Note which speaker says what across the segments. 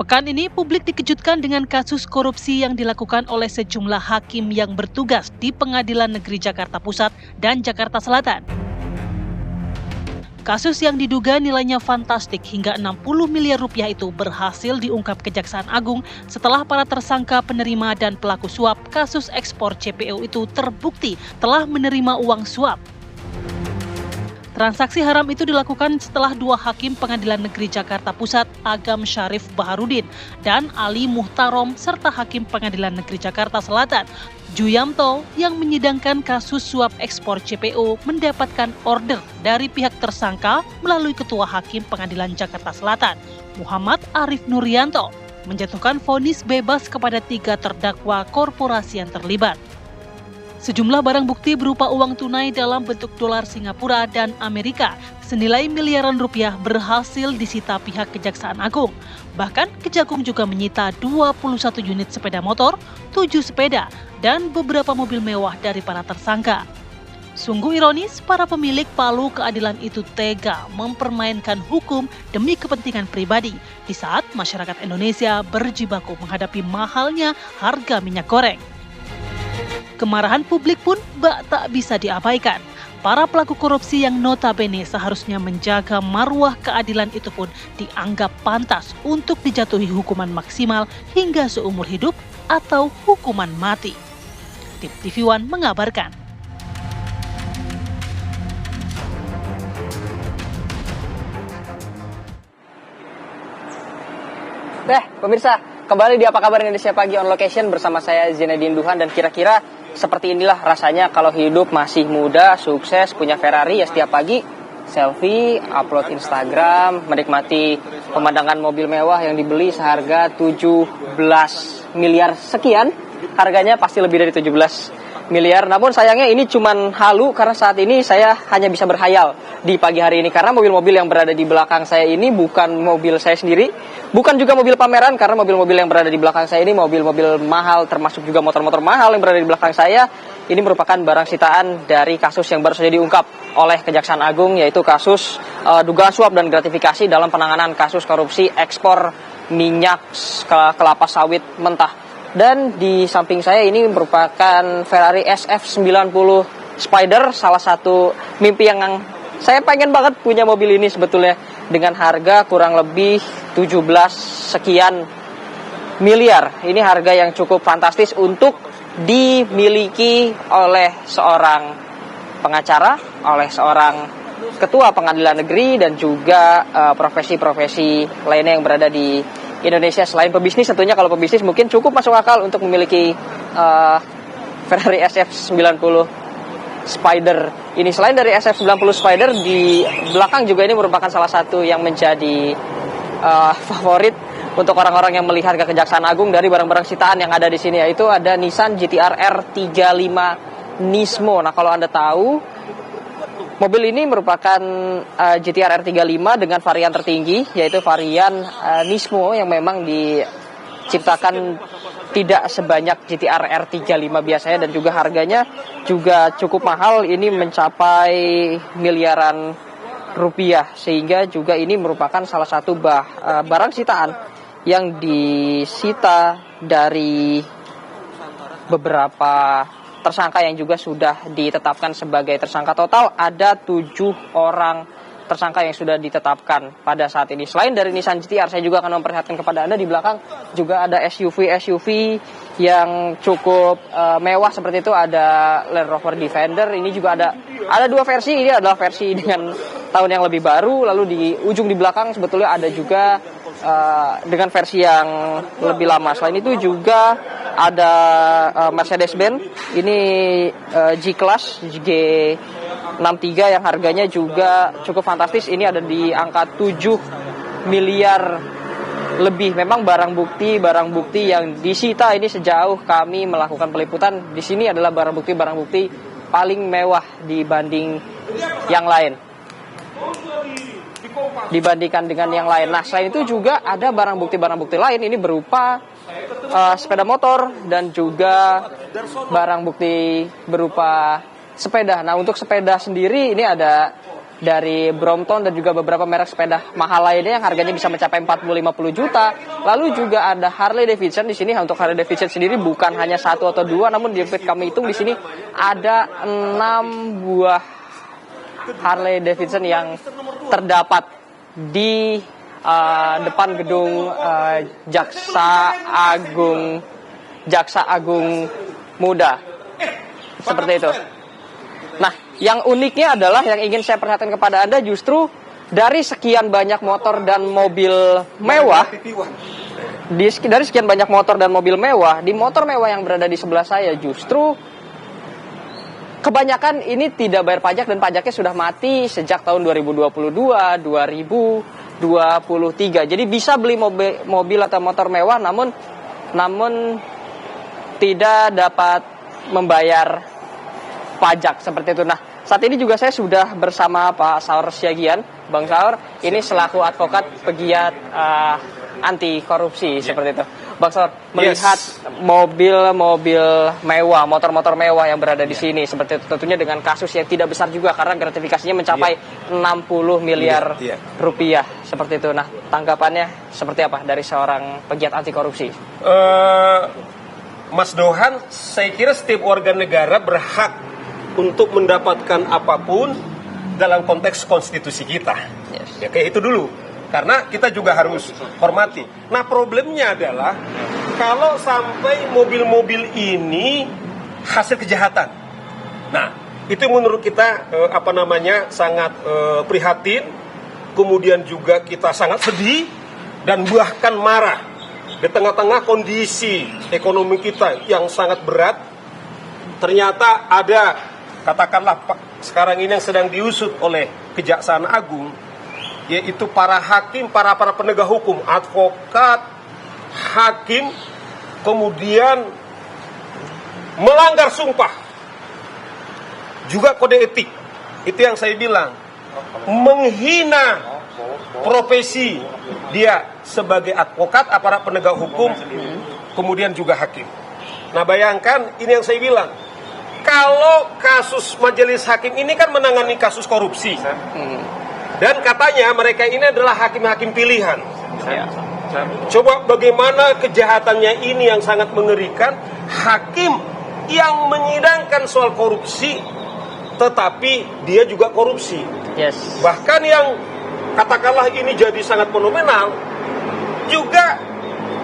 Speaker 1: Pekan ini, publik dikejutkan dengan kasus korupsi yang dilakukan oleh sejumlah hakim yang bertugas di Pengadilan Negeri Jakarta Pusat dan Jakarta Selatan. Kasus yang diduga nilainya fantastik hingga 60 miliar rupiah itu berhasil diungkap Kejaksaan Agung setelah para tersangka penerima dan pelaku suap kasus ekspor CPO itu terbukti telah menerima uang suap. Transaksi haram itu dilakukan setelah dua hakim Pengadilan Negeri Jakarta Pusat, Agam Syarif Baharudin, dan Ali Muhtarom, serta hakim Pengadilan Negeri Jakarta Selatan, Juyamto, yang menyidangkan kasus suap ekspor CPO mendapatkan order dari pihak tersangka melalui Ketua Hakim Pengadilan Jakarta Selatan, Muhammad Arif Nuryanto, menjatuhkan vonis bebas kepada 3 terdakwa korporasi yang terlibat. Sejumlah barang bukti berupa uang tunai dalam bentuk dolar Singapura dan Amerika senilai miliaran rupiah berhasil disita pihak Kejaksaan Agung. Bahkan Kejagung juga menyita 21 unit sepeda motor, 7 sepeda, dan beberapa mobil mewah dari para tersangka. Sungguh ironis, para pemilik palu keadilan itu tega mempermainkan hukum demi kepentingan pribadi di saat masyarakat Indonesia berjibaku menghadapi mahalnya harga minyak goreng. Kemarahan publik pun tak bisa diabaikan. Para pelaku korupsi yang notabene seharusnya menjaga marwah keadilan itu pun dianggap pantas untuk dijatuhi hukuman maksimal hingga seumur hidup atau hukuman mati. Tim TV One mengabarkan.
Speaker 2: Pemirsa, kembali di Apa Kabar Indonesia Pagi on location bersama saya Zinedine Duhan, dan kira-kira seperti inilah rasanya kalau hidup masih muda, sukses, punya Ferrari, ya setiap pagi selfie, upload Instagram, menikmati pemandangan mobil mewah yang dibeli seharga 17 miliar sekian. Harganya pasti lebih dari 17 miliar. Namun sayangnya ini cuman halu, karena saat ini saya hanya bisa berhayal di pagi hari ini, karena mobil-mobil yang berada di belakang saya ini bukan mobil saya sendiri, bukan juga mobil pameran, karena mobil-mobil yang berada di belakang saya ini mobil-mobil mahal, termasuk juga motor-motor mahal yang berada di belakang saya. Ini merupakan barang sitaan dari kasus yang baru saja diungkap oleh Kejaksaan Agung, yaitu kasus dugaan suap dan gratifikasi dalam penanganan kasus korupsi ekspor minyak kelapa sawit mentah. Dan di samping saya ini merupakan Ferrari SF90 Spider, salah satu mimpi yang saya pengen banget punya mobil ini sebetulnya, dengan harga kurang lebih 17 sekian miliar. Ini harga yang cukup fantastis untuk dimiliki oleh seorang pengacara, oleh seorang ketua pengadilan negeri, dan juga profesi-profesi lainnya yang berada di Indonesia. Selain pebisnis tentunya, kalau pebisnis mungkin cukup masuk akal untuk memiliki Ferrari SF90 Spider ini. Selain dari SF90 Spider, di belakang juga ini merupakan salah satu yang menjadi favorit untuk orang-orang yang melihat ke Kejaksaan Agung dari barang-barang sitaan yang ada di sini, yaitu ada Nissan GT-R R35 Nismo. Nah, kalau Anda tahu, mobil ini merupakan GT-R R35 dengan varian tertinggi, yaitu varian Nismo, yang memang diciptakan tidak sebanyak GT-R R35 biasanya, dan juga harganya juga cukup mahal. Ini mencapai miliaran rupiah, sehingga juga ini merupakan salah satu barang sitaan yang disita dari beberapa tersangka yang juga sudah ditetapkan sebagai tersangka. Total ada 7 orang tersangka yang sudah ditetapkan pada saat ini. Selain dari Nissan GT-R, saya juga akan memperlihatkan kepada Anda di belakang juga ada SUV yang cukup mewah seperti itu. Ada Land Rover Defender. Ini juga ada 2 versi. Ini adalah versi dengan tahun yang lebih baru. Lalu di ujung di belakang sebetulnya ada juga dengan versi yang lebih lama. Selain itu juga ada Mercedes-Benz. Ini G-Class G63 yang harganya juga cukup fantastis. Ini ada di angka 7 miliar lebih. Memang barang bukti yang disita ini sejauh kami melakukan peliputan di sini adalah barang bukti paling mewah dibanding yang lain. Dibandingkan dengan yang lain. Nah, selain itu juga ada barang bukti lain. Ini berupa sepeda motor dan juga barang bukti berupa sepeda. Nah, untuk sepeda sendiri ini ada dari Brompton dan juga beberapa merek sepeda mahal lainnya yang harganya bisa mencapai 40-50 juta. Lalu juga ada Harley Davidson di sini. Untuk Harley Davidson sendiri bukan hanya 1 atau 2, namun di kami hitung di sini ada 6 buah Harley Davidson yang terdapat di depan gedung Jaksa Agung Muda. Seperti itu. Nah, yang uniknya adalah yang ingin saya perhatikan kepada Anda justru dari sekian banyak motor dan mobil mewah, dari sekian banyak motor dan mobil mewah, di motor mewah yang berada di sebelah saya justru kebanyakan ini tidak bayar pajak dan pajaknya sudah mati sejak tahun 2022, 2023. Jadi bisa beli mobil atau motor mewah namun tidak dapat membayar pajak seperti itu. Nah, saat ini juga saya sudah bersama Pak Saur Siagian, Bang Saur, ini selaku advokat pegiat anti korupsi seperti itu. Bang Saur, melihat mobil-mobil mewah, motor-motor mewah yang berada di sini seperti itu, tentunya dengan kasus yang tidak besar juga karena gratifikasinya mencapai 60 miliar rupiah seperti itu. Nah, tanggapannya seperti apa dari seorang pegiat anti korupsi?
Speaker 3: Mas Dohan, saya kira setiap warga negara berhak untuk mendapatkan apapun dalam konteks konstitusi kita. Ya kayak itu dulu. Karena kita juga harus hormati. Nah, problemnya adalah kalau sampai mobil-mobil ini hasil kejahatan. Nah, itu menurut kita sangat prihatin. Kemudian juga kita sangat sedih dan bahkan marah di tengah-tengah kondisi ekonomi kita yang sangat berat. Ternyata ada, katakanlah sekarang ini yang sedang diusut oleh Kejaksaan Agung, yaitu para hakim, para penegak hukum, advokat, hakim, kemudian melanggar sumpah, juga kode etik. Itu yang saya bilang, menghina profesi dia sebagai advokat, aparat penegak hukum, kemudian juga hakim. Nah, bayangkan ini yang saya bilang, kalau kasus majelis hakim ini kan menangani kasus korupsi. Dan katanya mereka ini adalah hakim-hakim pilihan. Coba bagaimana kejahatannya ini yang sangat mengerikan. Hakim yang menyidangkan soal korupsi, tetapi dia juga korupsi. Bahkan yang katakanlah ini jadi sangat fenomenal, juga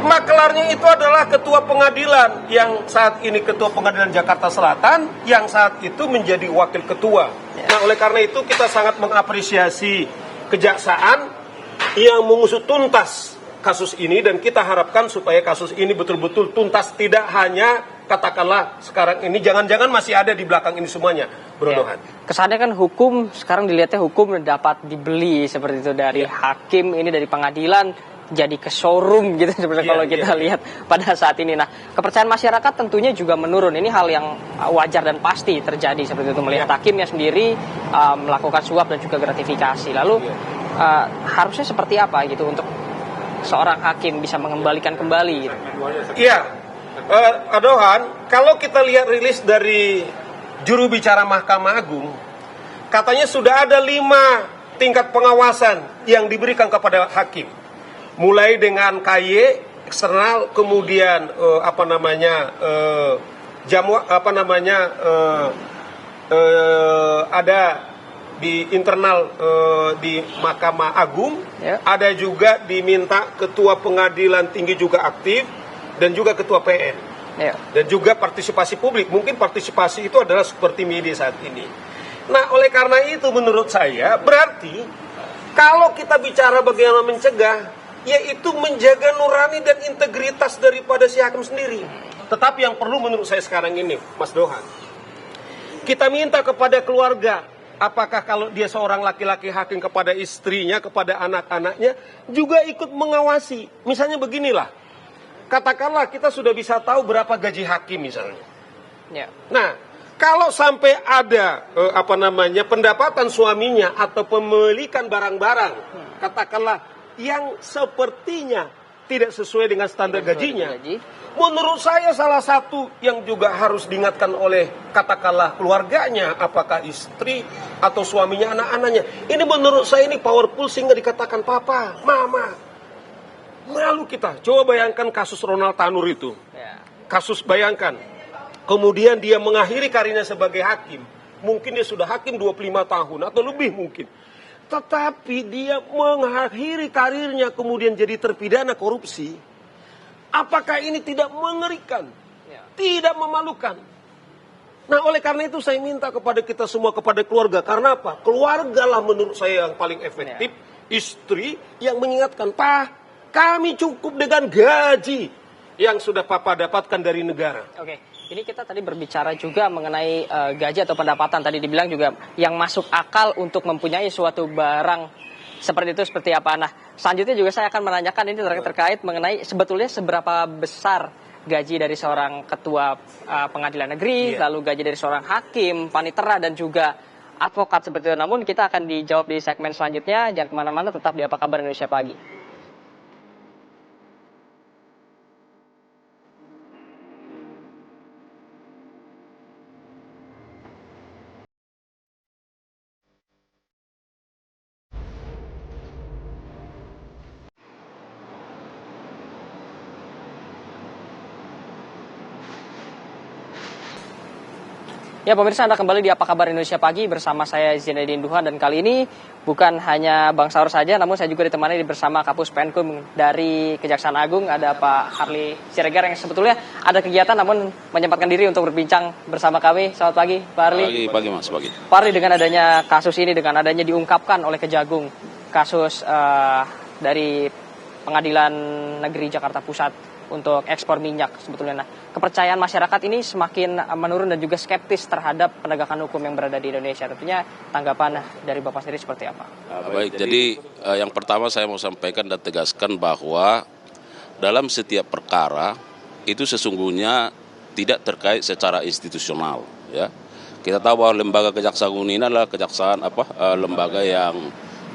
Speaker 3: maklarnya itu adalah ketua pengadilan yang saat ini ketua pengadilan Jakarta Selatan, yang saat itu menjadi wakil ketua. Nah, oleh karena itu kita sangat mengapresiasi kejaksaan yang mengusut tuntas kasus ini, dan kita harapkan supaya kasus ini betul-betul tuntas, tidak hanya katakanlah sekarang ini, jangan-jangan masih ada di belakang ini semuanya, Bro Dohan.
Speaker 2: Kesannya kan hukum, sekarang dilihatnya hukum dapat dibeli seperti itu dari hakim ini, dari pengadilan jadi ke showroom gitu seperti kalau kita lihat pada saat ini. Nah, kepercayaan masyarakat tentunya juga menurun. Ini hal yang wajar dan pasti terjadi seperti itu, melihat hakimnya sendiri melakukan suap dan juga gratifikasi. Lalu harusnya seperti apa gitu untuk seorang hakim bisa mengembalikan kembali gitu.
Speaker 3: Adohan, kalau kita lihat rilis dari juru bicara Mahkamah Agung, katanya sudah ada 5 tingkat pengawasan yang diberikan kepada hakim. Mulai dengan KY eksternal, kemudian ada di internal di Mahkamah Agung, ada juga diminta ketua pengadilan tinggi juga aktif, dan juga ketua PN, dan juga partisipasi publik. Mungkin partisipasi itu adalah seperti media saat ini. Nah, oleh karena itu menurut saya berarti kalau kita bicara bagaimana mencegah, yaitu menjaga nurani dan integritas daripada si hakim sendiri. Tetapi yang perlu menurut saya sekarang ini, Mas Dohan, kita minta kepada keluarga, apakah kalau dia seorang laki-laki hakim, kepada istrinya, kepada anak-anaknya, juga ikut mengawasi. Misalnya beginilah, katakanlah kita sudah bisa tahu berapa gaji hakim misalnya. Nah, kalau sampai ada pendapatan suaminya atau pemilikan barang-barang, katakanlah yang sepertinya tidak sesuai dengan standar gajinya. Menurut saya salah satu yang juga harus diingatkan oleh katakanlah keluarganya, apakah istri atau suaminya, anak-anaknya. Ini menurut saya ini powerful sehingga dikatakan papa, mama. Malu kita. Coba bayangkan kasus Ronald Tanur itu. Kasus bayangkan. Kemudian dia mengakhiri karirnya sebagai hakim. Mungkin dia sudah hakim 25 tahun atau lebih mungkin. Tetapi dia mengakhiri karirnya kemudian jadi terpidana korupsi. Apakah ini tidak mengerikan? Tidak memalukan? Nah, oleh karena itu saya minta kepada kita semua, kepada keluarga. Karena apa? Keluarga lah menurut saya yang paling efektif. Istri yang mengingatkan, Pak, kami cukup dengan gaji yang sudah Papa dapatkan dari negara.
Speaker 2: Oke. Ini kita tadi berbicara juga mengenai gaji atau pendapatan. Tadi dibilang juga yang masuk akal untuk mempunyai suatu barang seperti itu seperti apa. Nah, selanjutnya juga saya akan menanyakan ini terkait mengenai sebetulnya seberapa besar gaji dari seorang ketua pengadilan negeri, lalu gaji dari seorang hakim, panitera, dan juga advokat seperti itu. Namun kita akan dijawab di segmen selanjutnya. Jangan kemana-mana, tetap di Apa Kabar Indonesia Pagi. Ya pemirsa, Anda kembali di Apa Kabar Indonesia Pagi bersama saya Zinedine Duhan, dan kali ini bukan hanya Bang Saur saja, namun saya juga ditemani bersama Kapus Penkum dari Kejaksaan Agung, ada Pak Harli Siregar yang sebetulnya ada kegiatan namun menyempatkan diri untuk berbincang bersama kami. Selamat pagi Pak Harli.
Speaker 4: Pagi Mas, pagi.
Speaker 2: Pak Harli, dengan adanya kasus ini, dengan adanya diungkapkan oleh Kejagung kasus dari Pengadilan Negeri Jakarta Pusat untuk ekspor minyak sebetulnya. Nah, kepercayaan masyarakat ini semakin menurun dan juga skeptis terhadap penegakan hukum yang berada di Indonesia. Tentunya tanggapan dari Bapak sendiri seperti apa?
Speaker 4: Baik, jadi yang pertama saya mau sampaikan dan tegaskan bahwa dalam setiap perkara itu sesungguhnya tidak terkait secara institusional, ya. Kita tahu bahwa lembaga Kejaksaan Agung ini adalah lembaga yang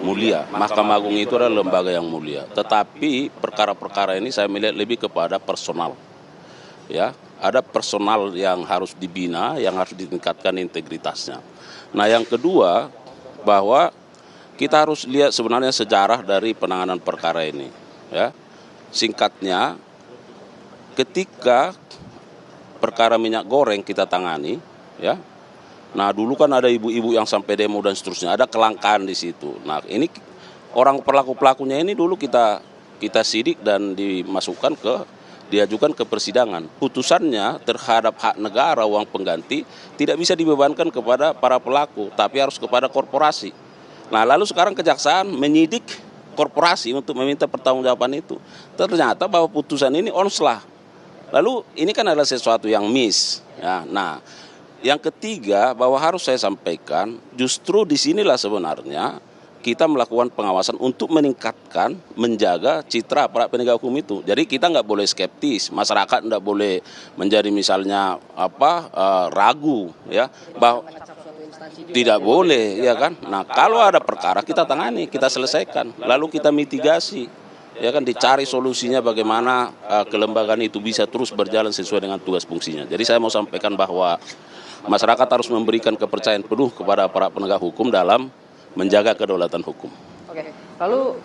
Speaker 4: mulia. Mahkamah Agung itu adalah lembaga yang mulia. Tetapi perkara-perkara ini saya melihat lebih kepada personal. Ya, ada personal yang harus dibina, yang harus ditingkatkan integritasnya. Nah, yang kedua bahwa kita harus lihat sebenarnya sejarah dari penanganan perkara ini. Ya, singkatnya, ketika perkara minyak goreng kita tangani, ya. Nah, dulu kan ada ibu-ibu yang sampai demo dan seterusnya, ada kelangkaan di situ. Nah, ini orang pelaku-pelakunya ini dulu kita sidik dan diajukan ke persidangan. Putusannya terhadap hak negara, uang pengganti tidak bisa dibebankan kepada para pelaku, tapi harus kepada korporasi. Nah, lalu sekarang kejaksaan menyidik korporasi untuk meminta pertanggungjawaban itu. Ternyata bahwa putusan ini onslah. Lalu ini kan adalah sesuatu yang miss. Ya, nah, yang ketiga bahwa harus saya sampaikan, justru disinilah sebenarnya kita melakukan pengawasan untuk meningkatkan, menjaga citra aparat penegak hukum itu. Jadi kita nggak boleh skeptis, masyarakat nggak boleh menjadi misalnya ragu, ya, bahwa tidak boleh, ya kan. Nah, kalau ada perkara kita tangani, kita selesaikan, lalu kita mitigasi, ya kan, dicari solusinya bagaimana kelembagaan itu bisa terus berjalan sesuai dengan tugas fungsinya. Jadi saya mau sampaikan bahwa masyarakat harus memberikan kepercayaan penuh kepada para penegak hukum dalam menjaga kedaulatan hukum.
Speaker 2: Oke, lalu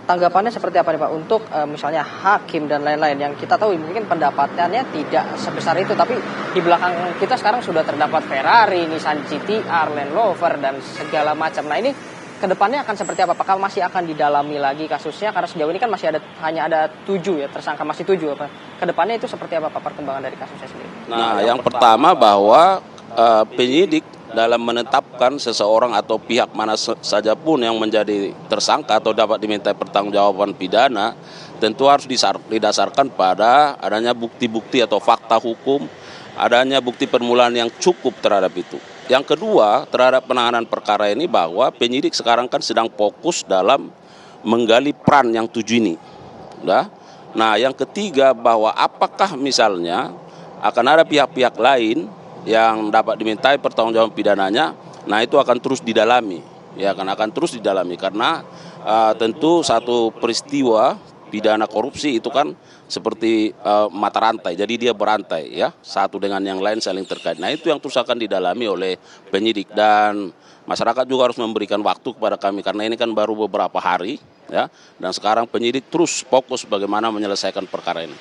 Speaker 2: tanggapannya seperti apa nih Pak untuk misalnya hakim dan lain-lain yang kita tahu mungkin pendapatannya tidak sebesar itu, tapi di belakang kita sekarang sudah terdapat Ferrari, Nissan GT-R, Land Rover dan segala macam. Nah, ini kedepannya akan seperti apa? Apakah masih akan didalami lagi kasusnya? Karena sejauh ini kan masih hanya ada 7 ya, tersangka masih 7. Kedepannya itu seperti apa Pak perkembangan dari kasusnya sendiri?
Speaker 4: Nah, yang pertama bahwa penyidik dalam menetapkan seseorang atau pihak mana saja pun yang menjadi tersangka atau dapat diminta pertanggungjawaban pidana tentu harus didasarkan pada adanya bukti-bukti atau fakta hukum, adanya bukti permulaan yang cukup terhadap itu. Yang kedua, terhadap penanganan perkara ini bahwa penyidik sekarang kan sedang fokus dalam menggali peran yang 7 ini. Nah, yang ketiga bahwa apakah misalnya akan ada pihak-pihak lain yang dapat dimintai pertanggungjawaban pidananya, nah itu akan terus didalami. Ya, akan terus didalami karena tentu satu peristiwa pidana korupsi itu kan seperti mata rantai, jadi dia berantai ya, satu dengan yang lain saling terkait. Nah itu yang terus akan didalami oleh penyidik, dan masyarakat juga harus memberikan waktu kepada kami karena ini kan baru beberapa hari ya, dan sekarang penyidik terus fokus bagaimana menyelesaikan perkara ini.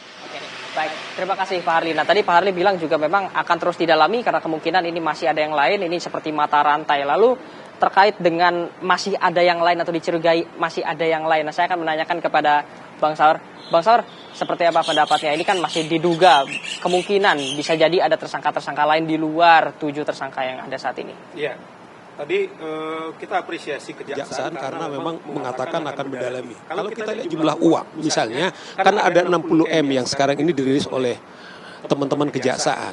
Speaker 2: Baik, terima kasih Pak Harli. Nah tadi Pak Harli bilang juga memang akan terus didalami karena kemungkinan ini masih ada yang lain, ini seperti mata rantai. Lalu terkait dengan masih ada yang lain atau dicurigai masih ada yang lain. Nah saya akan menanyakan kepada Bang Saur. Bang Saur, seperti apa pendapatnya? Ini kan masih diduga kemungkinan bisa jadi ada tersangka-tersangka lain di luar 7 tersangka yang ada saat ini.
Speaker 3: Iya, tadi kita apresiasi kejaksaan karena memang mengatakan akan mendalami. Kalau kita lihat jumlah uang, misalnya, kan ada 60M yang sekarang ini dirilis oleh teman-teman kejaksaan.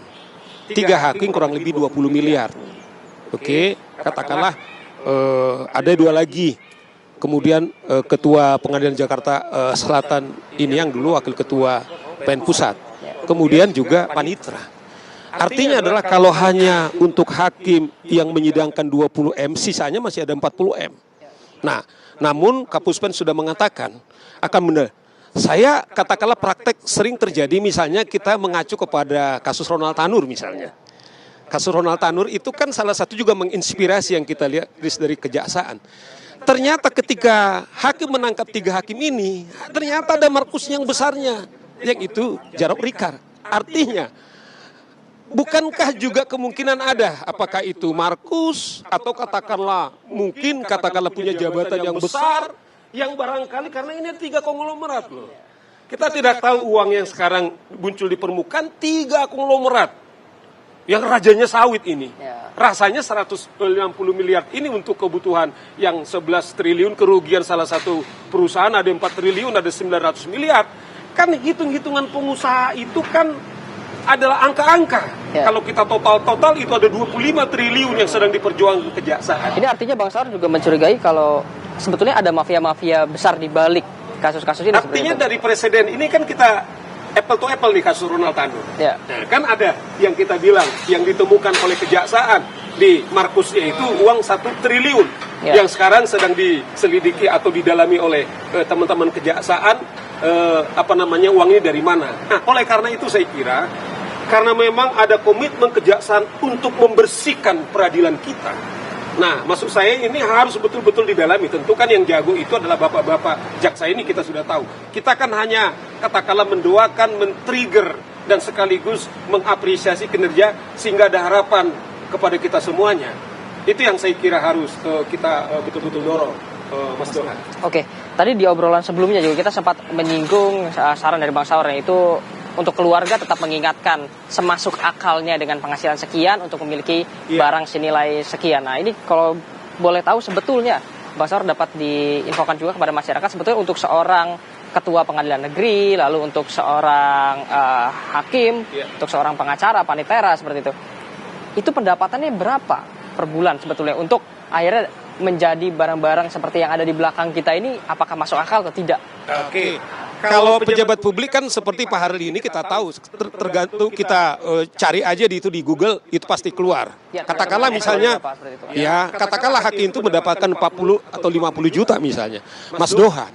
Speaker 3: 3 hakim kurang lebih 20 miliar. Oke, katakanlah ada 2 lagi. Kemudian Ketua Pengadilan Jakarta Selatan ini yang dulu Wakil Ketua PN Pusat. Kemudian juga Panitra. Artinya adalah kalau hanya untuk hakim yang menyidangkan 20M, sisanya masih ada 40M. Nah, namun Kapuspen sudah mengatakan akan benar. Saya katakanlah praktek sering terjadi, misalnya kita mengacu kepada kasus Ronald Tanur misalnya. Kasus Ronald Tanur itu kan salah satu juga menginspirasi yang kita lihat dari kejaksaan. Ternyata ketika hakim menangkap 3 hakim ini, ternyata ada markus yang besarnya, yang itu Jarod Rikar. Artinya, bukankah juga kemungkinan ada, apakah itu markus atau katakanlah punya jabatan yang besar, yang barangkali karena ini 3 konglomerat loh. Kita tidak tahu uang yang sekarang muncul di permukaan 3 konglomerat. Yang rajanya sawit ini, rasanya 150 miliar ini untuk kebutuhan yang 11 triliun, kerugian salah satu perusahaan ada 4 triliun, ada 900 miliar. Kan hitung-hitungan pengusaha itu kan adalah angka-angka. Kalau kita total itu ada 25 triliun yang sedang diperjuangkan kejaksaan. Ini artinya Bang Saur juga mencurigai kalau sebetulnya ada mafia-mafia besar di balik kasus-kasus ini. Artinya dari presiden ini kan kita apple to apple nih kasus Ronald Tanur. Nah, kan ada yang kita bilang yang ditemukan oleh kejaksaan di markusnya itu uang 1 triliun yang sekarang sedang diselidiki atau didalami oleh teman-teman kejaksaan uangnya dari mana. Nah, oleh karena itu saya kira karena memang ada komitmen kejaksaan untuk membersihkan peradilan kita. Nah, maksud saya ini harus betul-betul didalami. Tentu kan yang jago itu adalah bapak-bapak jaksa ini, kita sudah tahu. Kita kan hanya katakanlah mendoakan, men-trigger dan sekaligus mengapresiasi kinerja sehingga ada harapan kepada kita semuanya. Itu yang saya kira harus kita betul-betul dorong, Mas Dohan. Oke, tadi di obrolan sebelumnya juga kita sempat menyinggung saran dari Bang Saur, yaitu untuk keluarga tetap mengingatkan semasuk akalnya dengan penghasilan sekian untuk memiliki barang senilai sekian. Nah ini kalau boleh tahu sebetulnya Bang Saur dapat diinfokan juga kepada masyarakat sebetulnya untuk seorang ketua pengadilan negeri, lalu untuk seorang hakim, untuk seorang pengacara, panitera seperti itu pendapatannya berapa per bulan sebetulnya untuk akhirnya menjadi barang-barang seperti yang ada di belakang kita ini, apakah masuk akal atau tidak? Oke. Kalau pejabat publik kan seperti Pak Harli ini kita tahu, tergantung kita cari aja di Google itu pasti keluar. Katakanlah misalnya, katakanlah hakim itu mendapatkan 40 atau 50 juta misalnya. Mas Dohan,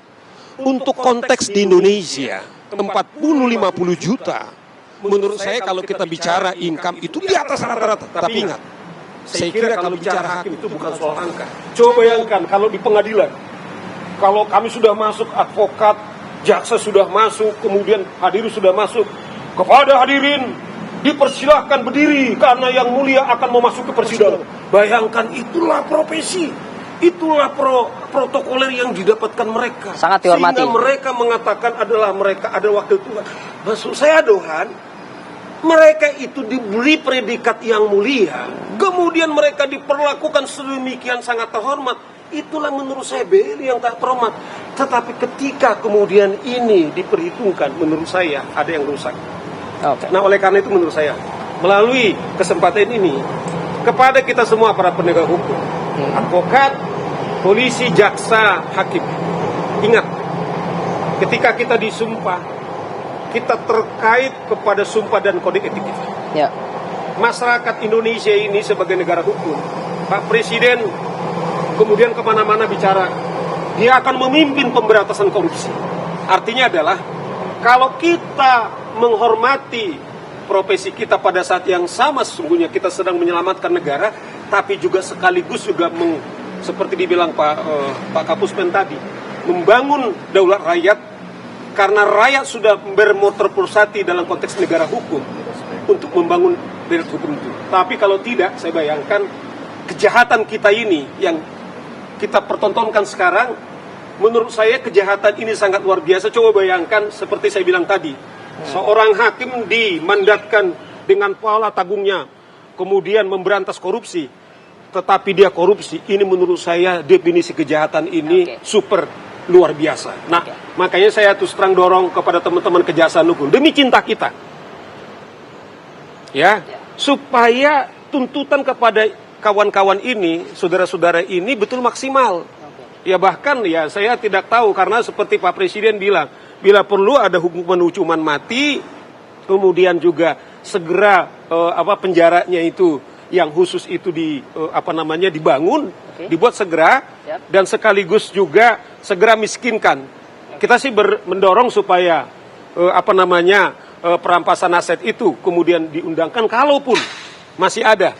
Speaker 3: untuk konteks di Indonesia 40-50 juta, menurut saya kalau kita bicara income itu di atas rata-rata. Tapi ingat, saya kira kalau bicara hakim itu bukan soal angka. Coba bayangkan kalau di pengadilan, kalau kami sudah masuk advokat, jaksa sudah masuk, kemudian hadirin sudah masuk. Kepada hadirin, dipersilahkan berdiri karena yang mulia akan memasuki persidangan. Bayangkan itulah profesi, itulah protokoler yang didapatkan mereka. Sangat dihormati. Sehingga mereka mengatakan adalah mereka ada wakil Tuhan. Maksud saya Dohan, mereka itu diberi predikat yang mulia, kemudian mereka diperlakukan sedemikian sangat terhormat. Itulah menurut saya beli yang tak terhormat. Tetapi ketika kemudian ini diperhitungkan, menurut saya ada yang rusak. Nah oleh karena itu menurut saya, melalui kesempatan ini, kepada kita semua para penegak hukum, advokat, polisi, jaksa, hakim, ingat, ketika kita disumpah, kita terkait kepada sumpah dan kode etik kita. Masyarakat Indonesia ini sebagai negara hukum, Pak Presiden kemudian kemana-mana bicara, dia akan memimpin pemberantasan korupsi. Artinya adalah kalau kita menghormati profesi kita pada saat yang sama, sesungguhnya kita sedang menyelamatkan negara, tapi juga sekaligus juga seperti dibilang Pak Kapuspen tadi, membangun daulat rakyat, karena rakyat sudah bermotorpulsati dalam konteks negara hukum untuk membangun daulat hukum itu. Tapi kalau tidak, saya bayangkan kejahatan kita ini yang kita pertontonkan sekarang, menurut saya kejahatan ini sangat luar biasa. Coba bayangkan seperti saya bilang tadi, seorang hakim dimandatkan dengan pahala tagungnya, kemudian memberantas korupsi, tetapi dia korupsi. Ini menurut saya definisi kejahatan ini super luar biasa. Nah, makanya saya terus terang dorong kepada teman-teman kejaksaan hukum, demi cinta kita, ya, supaya tuntutan kepada kawan-kawan ini, saudara-saudara ini betul maksimal. Ya bahkan ya saya tidak tahu, karena seperti Pak Presiden bilang, bila perlu ada hukuman mati, kemudian juga segera penjaranya itu yang khusus itu dibangun, dibuat segera, dan sekaligus juga segera miskinkan. Kita sih mendorong supaya perampasan aset itu kemudian diundangkan, kalaupun masih ada,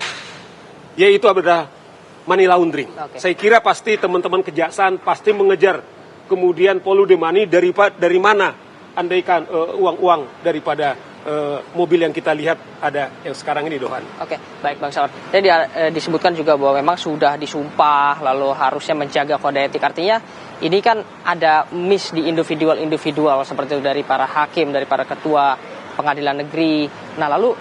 Speaker 3: yaitu adalah money laundering. Saya kira pasti teman-teman kejaksaan pasti mengejar kemudian polu de money dari mana, andaikan uang-uang daripada mobil yang kita lihat ada yang sekarang ini, Dohan. Oke, baik Bang Saur. Jadi disebutkan juga bahwa memang sudah disumpah, lalu harusnya menjaga kode etik. Artinya ini kan ada miss di individual seperti itu, dari para hakim, dari para ketua pengadilan negeri. Nah, lalu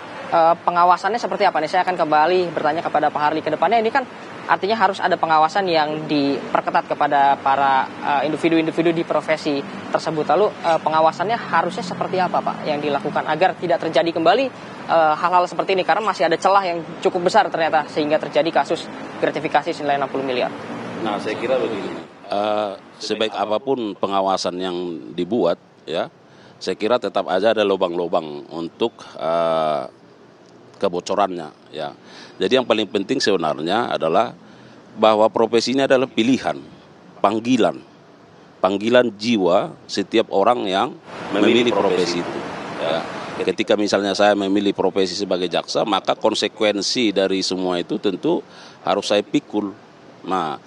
Speaker 3: pengawasannya seperti apa nih? Saya akan kembali bertanya kepada Pak Harli ke depannya. Ini kan artinya harus ada pengawasan yang diperketat kepada para individu-individu di profesi tersebut. Lalu pengawasannya harusnya seperti apa, Pak, yang dilakukan agar tidak terjadi kembali hal-hal seperti ini? Karena masih ada celah yang cukup besar ternyata sehingga terjadi kasus gratifikasi senilai 60 miliar.
Speaker 4: Nah, saya kira begini. Sebaik apapun pengawasan yang dibuat, ya, saya kira tetap aja ada lubang-lubang untuk kebocorannya, ya. Jadi yang paling penting sebenarnya adalah bahwa profesi ini adalah pilihan, panggilan jiwa setiap orang yang memilih profesi itu, ya. Ketika misalnya saya memilih profesi sebagai jaksa, maka konsekuensi dari semua itu tentu harus saya pikul. Nah,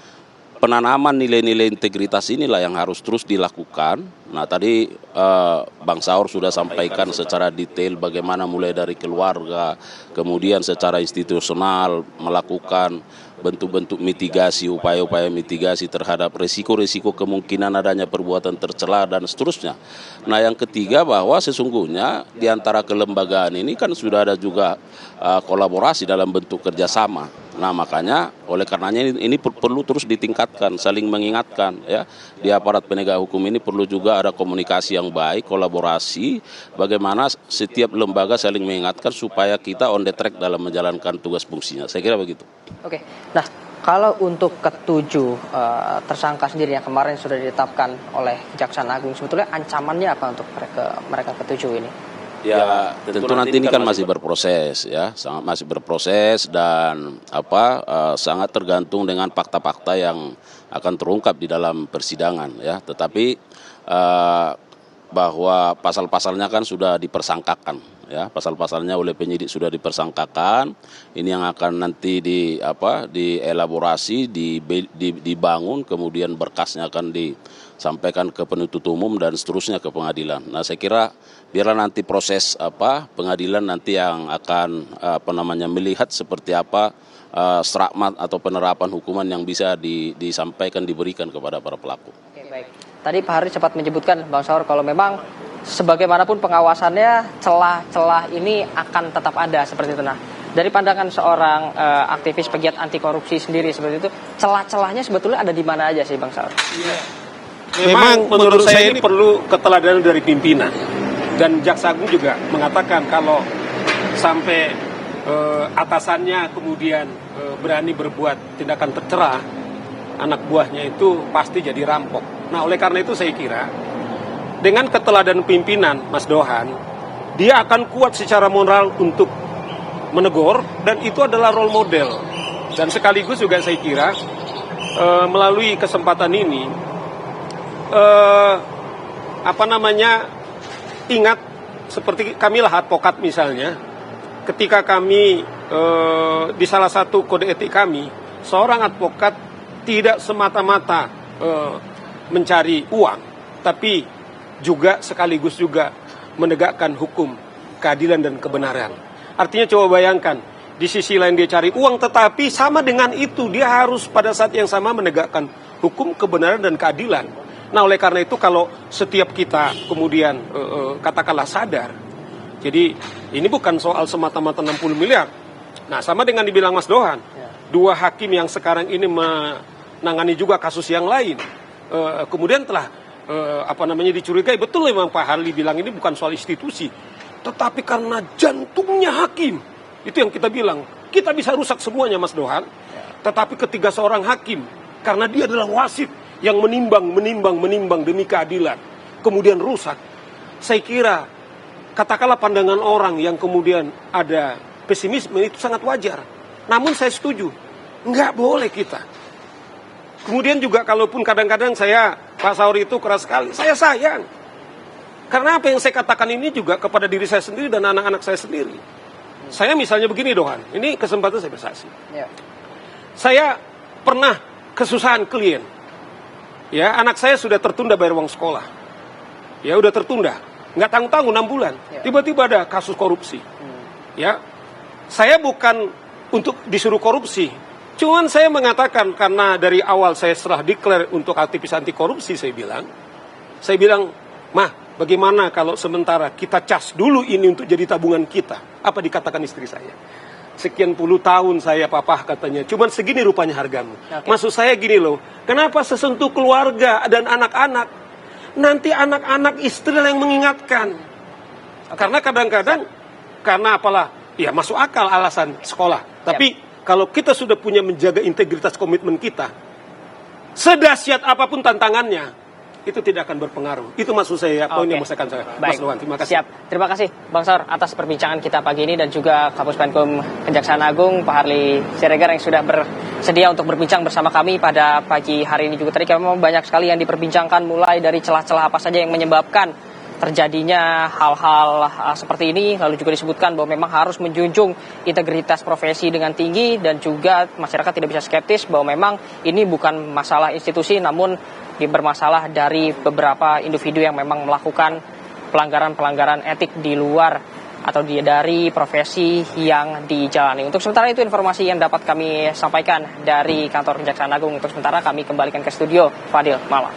Speaker 4: penanaman nilai-nilai integritas inilah yang harus terus dilakukan. Nah, tadi Bang Saur sudah sampaikan secara detail bagaimana mulai dari keluarga, kemudian secara institusional melakukan bentuk-bentuk mitigasi, upaya-upaya mitigasi terhadap risiko-risiko kemungkinan adanya perbuatan tercela dan seterusnya. Nah, yang ketiga bahwa sesungguhnya di antara kelembagaan ini kan sudah ada juga kolaborasi dalam bentuk kerjasama. Nah, makanya oleh karenanya ini perlu terus ditingkatkan, saling mengingatkan, ya. Di aparat penegak hukum ini perlu juga ada komunikasi yang baik, kolaborasi, bagaimana setiap lembaga saling mengingatkan supaya kita on the track dalam menjalankan tugas fungsinya. Saya kira begitu.
Speaker 2: Oke, nah kalau untuk ketujuh tersangka sendiri yang kemarin sudah ditetapkan oleh Kejaksaan Agung, sebetulnya ancamannya apa untuk mereka ketujuh ini?
Speaker 4: Ya, tentu nanti ini kan masih berproses, ya, masih berproses dan sangat tergantung dengan fakta-fakta yang akan terungkap di dalam persidangan, ya. Tetapi bahwa pasal-pasalnya kan sudah dipersangkakan, ya, pasal-pasalnya oleh penyidik sudah dipersangkakan. Ini yang akan nanti dielaborasi, dibangun, kemudian berkasnya akan disampaikan ke penuntut umum dan seterusnya ke pengadilan. Nah, saya kira biarlah nanti proses pengadilan nanti yang akan melihat seperti apa stratmat atau penerapan hukuman yang bisa disampaikan, diberikan kepada para pelaku.
Speaker 2: Oke, baik. Tadi Pak Harli sempat menyebutkan, Bang Saur, kalau memang sebagaimanapun pengawasannya, celah-celah ini akan tetap ada seperti itu. Nah, dari pandangan seorang aktivis pegiat anti korupsi sendiri seperti itu, celah-celahnya sebetulnya ada di mana aja sih, Bang Saur? Iya.
Speaker 3: Memang menurut saya ini perlu keteladanan dari pimpinan. Dan Jaksa Agung juga mengatakan kalau sampai atasannya kemudian berani berbuat tindakan tercela, anak buahnya itu pasti jadi rampok. Nah, oleh karena itu saya kira dengan keteladanan pimpinan, Mas Dohan, dia akan kuat secara moral untuk menegur, dan itu adalah role model. Dan sekaligus juga saya kira melalui kesempatan ini ingat seperti kamilah advokat misalnya, ketika kami di salah satu kode etik kami, seorang advokat tidak semata-mata mencari uang, tapi juga sekaligus juga menegakkan hukum, keadilan dan kebenaran. Artinya coba bayangkan, di sisi lain dia cari uang, tetapi sama dengan itu dia harus pada saat yang sama menegakkan hukum, kebenaran dan keadilan. Nah, oleh karena itu kalau setiap kita kemudian katakanlah sadar, jadi ini bukan soal semata-mata 60 miliar. Nah, sama dengan dibilang Mas Dohan, dua hakim yang sekarang ini menangani juga kasus yang lain, kemudian telah dicurigai, betul memang Pak Harli bilang ini bukan soal institusi, tetapi karena jantungnya hakim. Itu yang kita bilang, kita bisa rusak semuanya Mas Dohan, tetapi ketika seorang hakim, karena dia adalah wasit yang menimbang demi keadilan, kemudian rusak, saya kira katakanlah pandangan orang yang kemudian ada pesimisme itu sangat wajar. Namun saya setuju, nggak boleh kita. Kemudian juga kalaupun kadang-kadang Pak Sauri itu keras sekali, saya sayang. Karena apa yang saya katakan ini juga kepada diri saya sendiri dan anak-anak saya sendiri. Saya misalnya begini Dohan, ini kesempatan saya bersaksi. Saya pernah kesusahan klien. Ya, anak saya sudah tertunda bayar uang sekolah. Ya, udah tertunda. Nggak tanggung-tanggung 6 bulan. Tiba-tiba ada kasus korupsi. Ya, saya bukan untuk disuruh korupsi. Cuman saya mengatakan karena dari awal saya setelah declare untuk aktivis anti korupsi, saya bilang, Mah, bagaimana kalau sementara kita cas dulu ini untuk jadi tabungan kita? Apa dikatakan istri saya? Sekian puluh tahun saya papah katanya, cuman segini rupanya hargamu. Maksud saya gini loh, kenapa sesentuh keluarga dan anak-anak? Nanti anak-anak istri yang mengingatkan. Karena kadang-kadang, karena apalah, ya masuk akal alasan sekolah. Tapi kalau kita sudah punya menjaga integritas komitmen kita, sedahsyat apapun tantangannya, itu tidak akan berpengaruh. Itu maksud saya, poin yang mau saya katakan. Mas Dohan, terima kasih.
Speaker 2: Siap. Terima kasih Bang Saur atas perbincangan kita pagi ini dan juga Kapus Penkum Kejaksaan Agung Pak Harli Siregar yang sudah bersedia untuk berbincang bersama kami pada pagi hari ini juga. Tadi memang banyak sekali yang diperbincangkan, mulai dari celah-celah apa saja yang menyebabkan terjadinya hal-hal seperti ini, lalu juga disebutkan bahwa memang harus menjunjung integritas profesi dengan tinggi dan juga masyarakat tidak bisa skeptis bahwa memang ini bukan masalah institusi namun bermasalah dari beberapa individu yang memang melakukan pelanggaran-pelanggaran etik di luar atau dari profesi yang dijalani. Untuk sementara itu informasi yang dapat kami sampaikan dari kantor Kejaksaan Agung. Untuk sementara kami kembalikan ke studio. Fadil, malam.